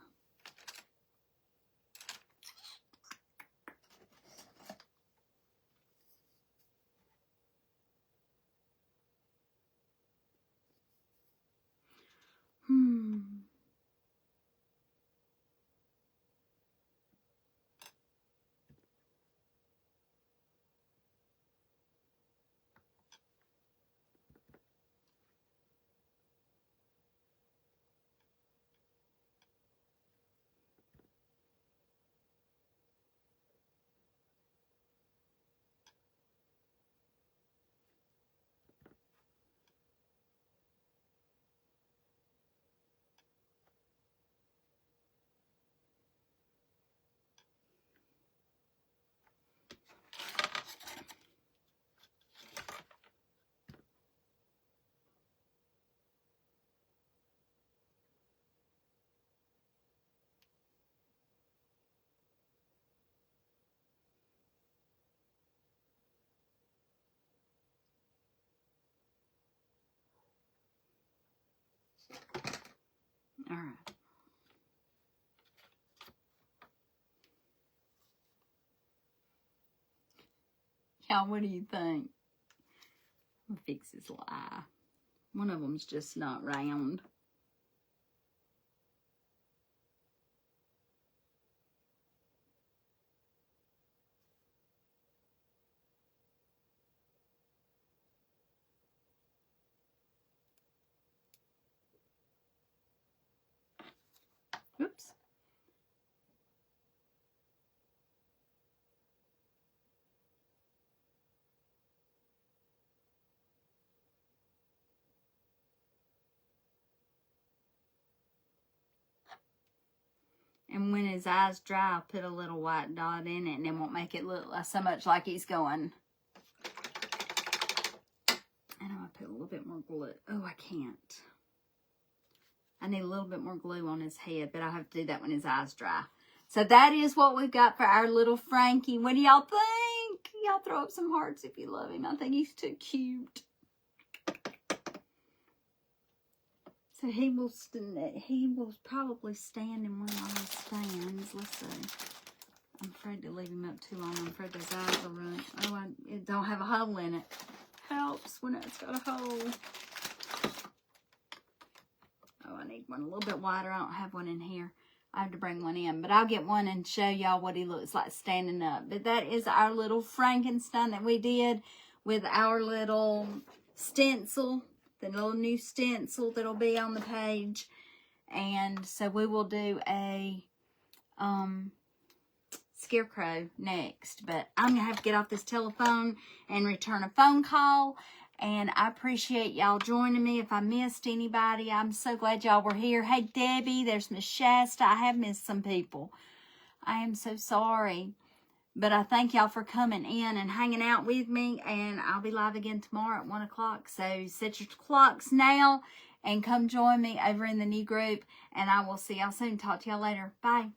all right. Y'all, what do you think? I'll fix his little eye. One of them's just not round. Oops. And when his eyes dry, I'll put a little white dot in it, and it won't make it look so much like he's going. And I'm going to put a little bit more glue. Oh, I can't. I need a little bit more glue on his head, but I'll have to do that when his eyes dry. So that is what we've got for our little Frankie. What do y'all think? Y'all throw up some hearts if you love him. I think he's too cute. So he will probably stand in one of those stands. Let's see. I'm afraid to leave him up too long. I'm afraid those eyes will run. Oh, it don't have a hole in it. Helps when it's got a hole. Oh, I need one a little bit wider. I don't have one in here. I have to bring one in, but I'll get one and show y'all what he looks like standing up. But that is our little Frankenstein that we did with our little stencil, the little new stencil that'll be on the page. And so we will do a scarecrow next. But I'm going to have to get off this telephone and return a phone call. And I appreciate y'all joining me. If I missed anybody, I'm so glad y'all were here. Hey, Debbie, there's Miss Shasta. I have missed some people. I am so sorry. But I thank y'all for coming in and hanging out with me. And I'll be live again tomorrow at 1 o'clock. So set your clocks now and come join me over in the new group. And I will see y'all soon. Talk to y'all later. Bye.